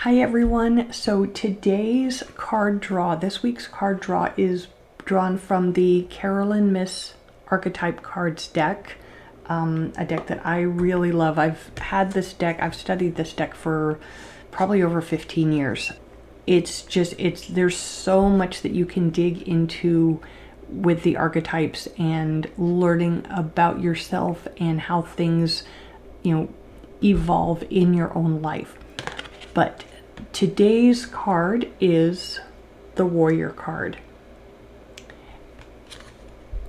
Hi everyone, so today's card draw, this week's card draw is drawn from the Carolyn Myss Archetype Cards deck, a deck that I really love. I've had this deck, I've studied this deck for probably over 15 years. There's so much that you can dig into with the archetypes and learning about yourself and how things, evolve in your own life. But today's card is the Warrior card.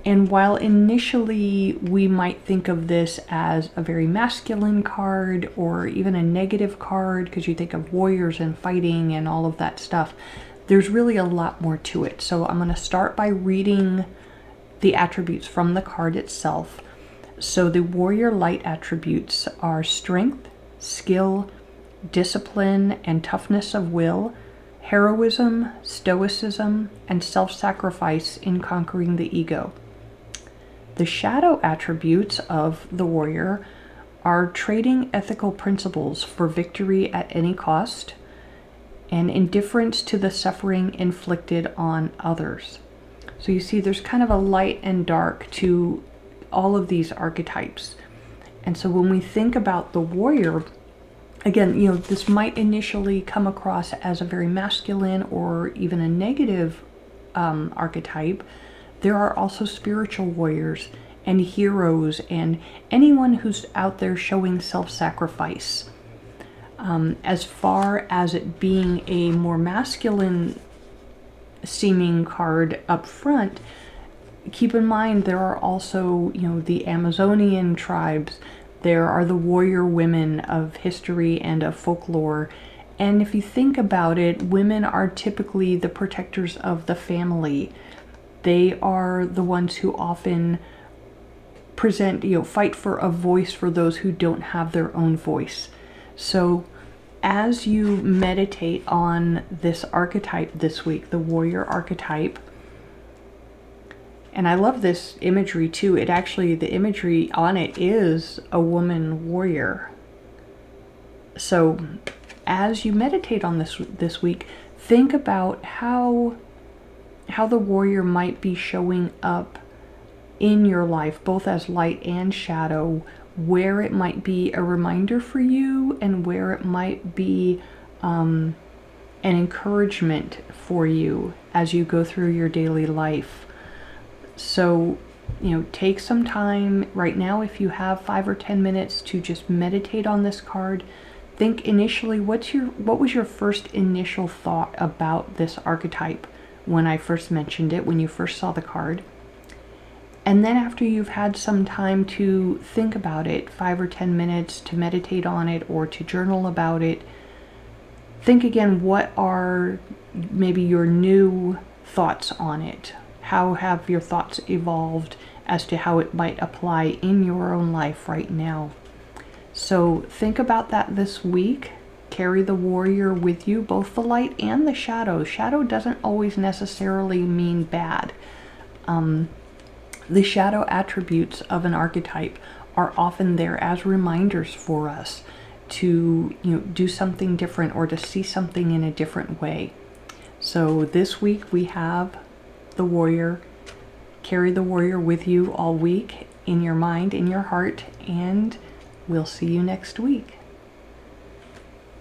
And while initially we might think of this as a very masculine card or even a negative card because you think of warriors and fighting and all of that stuff, there's really a lot more to it. So I'm going to start by reading the attributes from the card itself. So the warrior light attributes are strength, skill, discipline and toughness of will, heroism, stoicism, and self-sacrifice in conquering the ego. The shadow attributes of the warrior are trading ethical principles for victory at any cost, and indifference to the suffering inflicted on others. So you see there's kind of a light and dark to all of these archetypes. And so when we think about the warrior, again, this might initially come across as a very masculine or even a negative archetype. There are also spiritual warriors and heroes and anyone who's out there showing self-sacrifice. As far as it being a more masculine seeming card up front, keep in mind there are also, the Amazonian tribes. There are the warrior women of history and of folklore. And if you think about it, women are typically the protectors of the family. They are the ones who often present, fight for a voice for those who don't have their own voice. So as you meditate on this archetype this week, the warrior archetype, and I love this imagery too. The imagery on it is a woman warrior. So as you meditate on this week, think about how the warrior might be showing up in your life, both as light and shadow, where it might be a reminder for you and where it might be an encouragement for you as you go through your daily life. So, take some time right now, if you have 5 or 10 minutes, to just meditate on this card. Think initially, what was your first initial thought about this archetype when I first mentioned it, when you first saw the card? And then after you've had some time to think about it, 5 or 10 minutes to meditate on it or to journal about it, think again, what are maybe your new thoughts on it? How have your thoughts evolved as to how it might apply in your own life right now? So think about that this week. Carry the warrior with you, both the light and the shadow. Shadow doesn't always necessarily mean bad. The shadow attributes of an archetype are often there as reminders for us to do something different or to see something in a different way. So this week we have the warrior. Carry the warrior with you all week in your mind, in your heart, and we'll see you next week.